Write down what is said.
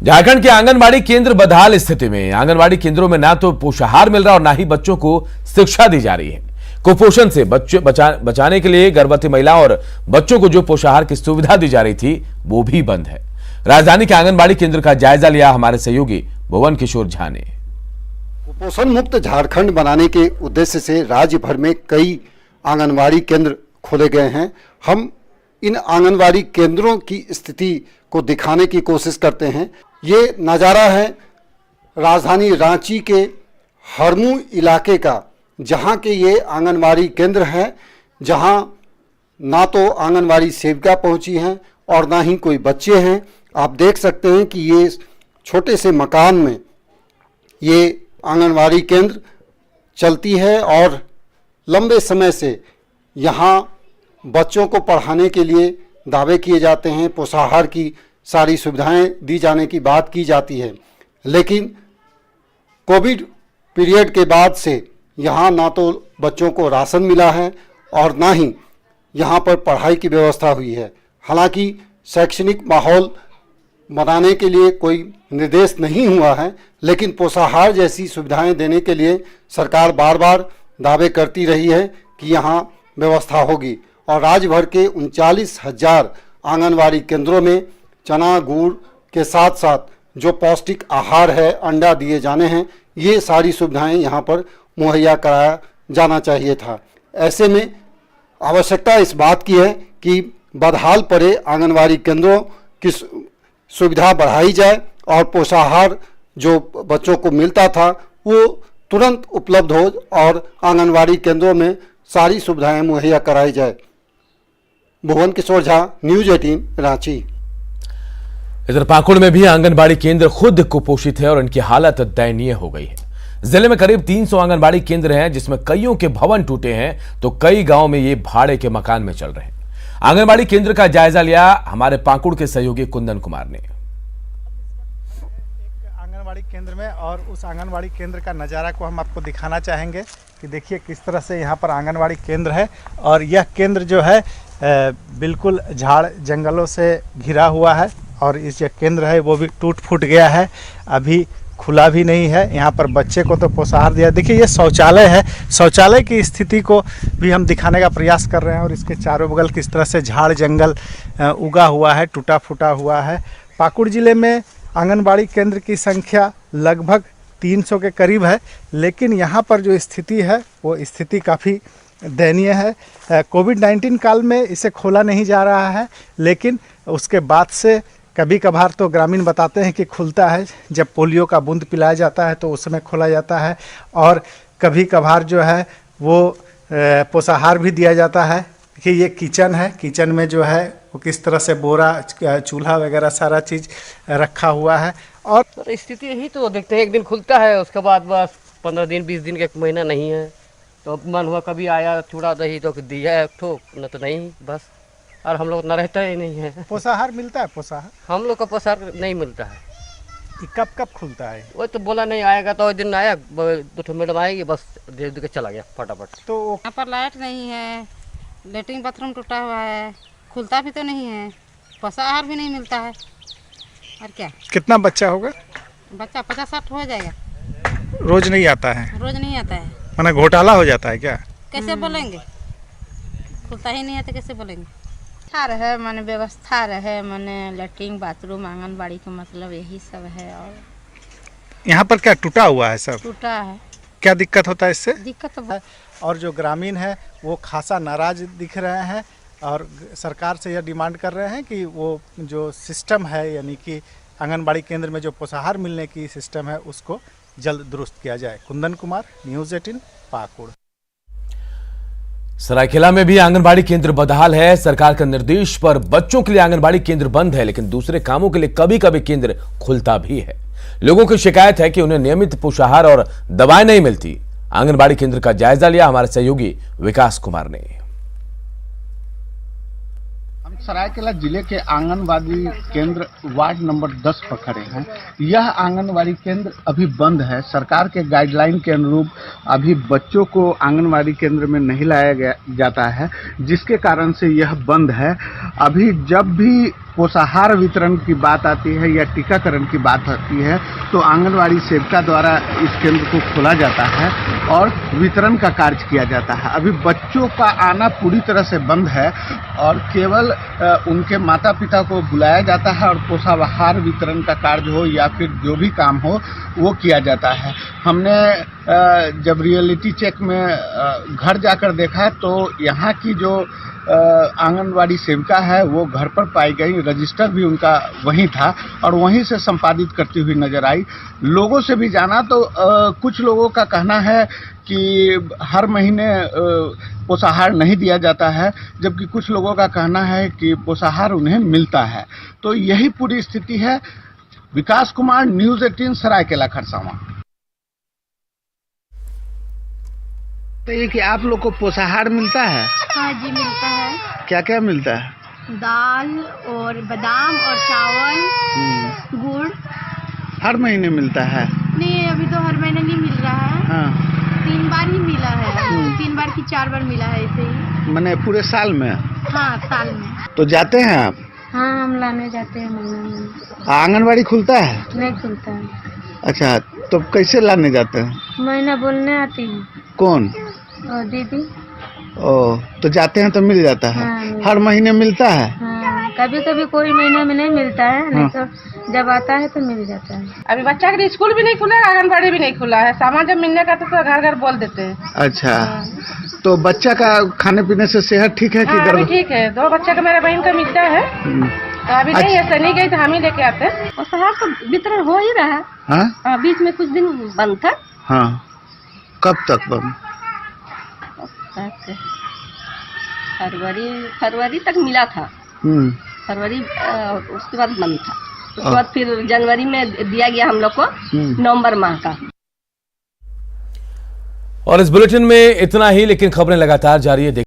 झारखंड के आंगनबाड़ी केंद्र बदहाल स्थिति में। आंगनबाड़ी केंद्रों में ना तो पोषाहार मिल रहा और ना ही बच्चों को शिक्षा दी जा रही है। कुपोषण से बचाने के लिए गर्भवती महिला और बच्चों को जो पोषाहार की सुविधा दी जा रही थी वो भी बंद है। राजधानी के आंगनबाड़ी केंद्र का जायजा लिया हमारे सहयोगी भुवन किशोर झा ने। कुपोषण मुक्त झारखंड बनाने के उद्देश्य से राज्य भर में कई आंगनबाड़ी केंद्र खोले गए हैं। हम इन आंगनबाड़ी केंद्रों की स्थिति को दिखाने की कोशिश करते हैं। ये नज़ारा है राजधानी रांची के हरमू इलाके का, जहां के ये आंगनबाड़ी केंद्र हैं, जहां ना तो आंगनबाड़ी सेविका पहुंची हैं और ना ही कोई बच्चे हैं। आप देख सकते हैं कि ये छोटे से मकान में ये आंगनबाड़ी केंद्र चलती है और लंबे समय से यहाँ बच्चों को पढ़ाने के लिए दावे किए जाते हैं, पोषाहार की सारी सुविधाएं दी जाने की बात की जाती है। लेकिन कोविड पीरियड के बाद से यहाँ ना तो बच्चों को राशन मिला है और ना ही यहाँ पर पढ़ाई की व्यवस्था हुई है। हालांकि शैक्षणिक माहौल बनाने के लिए कोई निर्देश नहीं हुआ है, लेकिन पोषाहार जैसी सुविधाएं देने के लिए सरकार बार बार दावे करती रही है कि यहाँ व्यवस्था होगी। और राज्य भर के 39,000 आंगनबाड़ी केंद्रों में चना गुड़ के साथ साथ जो पौष्टिक आहार है, अंडा दिए जाने हैं, ये सारी सुविधाएं यहाँ पर मुहैया कराया जाना चाहिए था। ऐसे में आवश्यकता इस बात की है कि बदहाल पड़े आंगनबाड़ी केंद्रों की सुविधा बढ़ाई जाए और पोषाहार जो बच्चों को मिलता था वो तुरंत उपलब्ध हो और आंगनबाड़ी केंद्रों में सारी सुविधाएं मुहैया कराई जाए। भुवन किशोर झा, न्यूज़ 18 रांची। इधर पाकुड़ में भी आंगनबाड़ी केंद्र खुद कुपोषित है और इनकी हालत दयनीय हो गई है। जिले में करीब 300 आंगनबाड़ी केंद्र हैं, जिसमें कईयों के भवन टूटे हैं तो कई गांव में ये भाड़े के मकान में चल रहे हैं। आंगनबाड़ी केंद्र का जायजा लिया हमारे पाकुड़ के सहयोगी कुंदन कुमार ने। आंगनबाड़ी केंद्र में और उस आंगनबाड़ी केंद्र का नज़ारा को हम आपको दिखाना चाहेंगे कि देखिए किस तरह से यहाँ पर आंगनबाड़ी केंद्र है। और यह केंद्र जो है बिल्कुल झाड़ जंगलों से घिरा हुआ है और इस जो केंद्र है वो भी टूट फूट गया है, अभी खुला भी नहीं है। यहाँ पर बच्चे को तो पोषाहार दिया। देखिए ये शौचालय है, शौचालय की स्थिति को भी हम दिखाने का प्रयास कर रहे हैं और इसके चारों बगल किस तरह से झाड़ जंगल उगा हुआ है, टूटा फूटा हुआ है। पाकुड़ ज़िले में आंगनबाड़ी केंद्र की संख्या लगभग 300 के करीब है, लेकिन यहाँ पर जो स्थिति है वो स्थिति काफ़ी दयनीय है। कोविड-19 काल में इसे खोला नहीं जा रहा है, लेकिन उसके बाद से कभी कभार तो ग्रामीण बताते हैं कि खुलता है, जब पोलियो का बूंद पिलाया जाता है तो उस समय खोला जाता है। और कभी कभार जो है वो पोषाहार भी दिया जाता है। कि ये किचन है, किचन में जो है वो किस तरह से बोरा, चूल्हा वगैरह सारा चीज़ रखा हुआ है। और स्थिति यही तो देखते हैं, एक दिन खुलता है उसके बाद बस 15 दिन 20 दिन का, एक महीना नहीं है। तो मन हुआ कभी आया चूड़ा दही तो दिया एक ठो, न तो नहीं बस। और हम लोग न रहता ही नहीं है। पोषाहार मिलता है? पोषाहार हम लोग का पोषाहार नहीं मिलता है। कब कब खुलता है? वो तो बोला नहीं आएगा, तो दिन आया, 2 मैडम आएगी, बस दे के चला गया फटाफट। तो यहाँ पर लाइट नहीं है, लेटरिन बाथरूम टूटा हुआ है, खुलता भी तो नहीं है, पोषाहार भी नहीं मिलता है। और क्या? कितना बच्चा होगा? बच्चा 50-60 हो जाएगा। रोज नहीं आता है? रोज नहीं आता है। माना घोटाला हो जाता है क्या? कैसे बोलेंगे, खुलता ही नहीं है तो कैसे बोलेंगे? अच्छा रहे माने व्यवस्था रहे, माने लेटरिन बाथरूम आंगनबाड़ी का मतलब यही सब है। और यहाँ पर क्या टूटा हुआ है? सब टूटा है। क्या दिक्कत होता है इससे? दिक्कत तो और जो ग्रामीण है वो खासा नाराज दिख रहे हैं और सरकार से यह डिमांड कर रहे हैं कि वो जो सिस्टम है, यानी कि आंगनबाड़ी केंद्र में जो पोषाहार मिलने की सिस्टम है उसको जल्द दुरुस्त किया जाए। कुंदन कुमार, न्यूज़ 18 पाकुड़। सरायकेला में भी आंगनबाड़ी केंद्र बदहाल है। सरकार के निर्देश पर बच्चों के लिए आंगनबाड़ी केंद्र बंद है, लेकिन दूसरे कामों के लिए कभी कभी केंद्र खुलता भी है। लोगों की शिकायत है कि उन्हें नियमित पोषाहार और दवाएं नहीं मिलती। आंगनबाड़ी केंद्र का जायजा लिया हमारे सहयोगी विकास कुमार ने। सरायकेला जिले के आंगनबाड़ी केंद्र वार्ड नंबर 10 पर खड़े हैं। यह आंगनबाड़ी केंद्र अभी बंद है। सरकार के गाइडलाइन के अनुरूप अभी बच्चों को आंगनबाड़ी केंद्र में नहीं लाया जाता है, जिसके कारण से यह बंद है। अभी जब भी पोषाहार वितरण की बात आती है या टीकाकरण की बात आती है तो आंगनवाड़ी सेविका द्वारा इस केंद्र को खोला जाता है और वितरण का कार्य किया जाता है। अभी बच्चों का आना पूरी तरह से बंद है और केवल उनके माता पिता को बुलाया जाता है और पोषाहार वितरण का कार्य हो या फिर जो भी काम हो वो किया जाता है। हमने जब रियलिटी चेक में घर जाकर देखा तो यहाँ की जो आंगनवाड़ी सेविका है वो घर पर पाई गई, रजिस्टर भी उनका वहीं था और वहीं से संपादित करती हुई नजर आई। लोगों से भी जाना तो कुछ लोगों का कहना है कि हर महीने पोषाहार नहीं दिया जाता है, जबकि कुछ लोगों का कहना है कि पोषाहार उन्हें मिलता है। तो यही पूरी स्थिति है। विकास कुमार, न्यूज़ 18, सरायकेला खरसावां। तो ये कि आप लोग को पोषाहार मिलता है? हाँ जी, मिलता है। क्या क्या मिलता है? दाल और बादाम और चावल, गुड़। हर महीने मिलता है? नहीं, अभी तो हर महीने नहीं मिल रहा है। हाँ। 3 बार ही मिला है। 3 बार की 4 बार मिला है ऐसे ही। मैंने पूरे साल में? हाँ, साल में। तो जाते हैं आप? हाँ, हम लाने जाते हैं महीने में। आंगनवाड़ी खुलता है? नहीं खुलता है। अच्छा, तो कैसे लाने जाते हैं? महीना बोलने आती है। कौन? दीदी। ओ, तो जाते हैं तो मिल जाता है? हाँ, हर महीने मिलता है? हाँ, कभी कभी कोई महीने में नहीं मिलता है, नहीं तो जब आता है तो मिल जाता है। अभी बच्चा के लिए स्कूल भी नहीं खुला है, आंगनबाड़ी भी नहीं खुला है। सामान जब मिलने का तो घर घर बोल देते हैं। अच्छा, तो बच्चा का खाने पीने से सेहत ठीक है कि हाँ, अभी ठीक है। 2 बच्चा का मेरा बहन का मिलता है। तो अभी नहीं है, शनि गई तो हम ही लेके आते हैं। और शहर तो वितरण हो ही रहा है। हाँ? बीच में कुछ दिन बंद था। हाँ, कब तक बंद? फरवरी तक मिला था। फरवरी, उसके बाद बंद था। उसके बाद फिर जनवरी में दिया गया हम लोग को, नवंबर माह का। और इस बुलेटिन में इतना ही, लेकिन खबरें लगातार जारी है।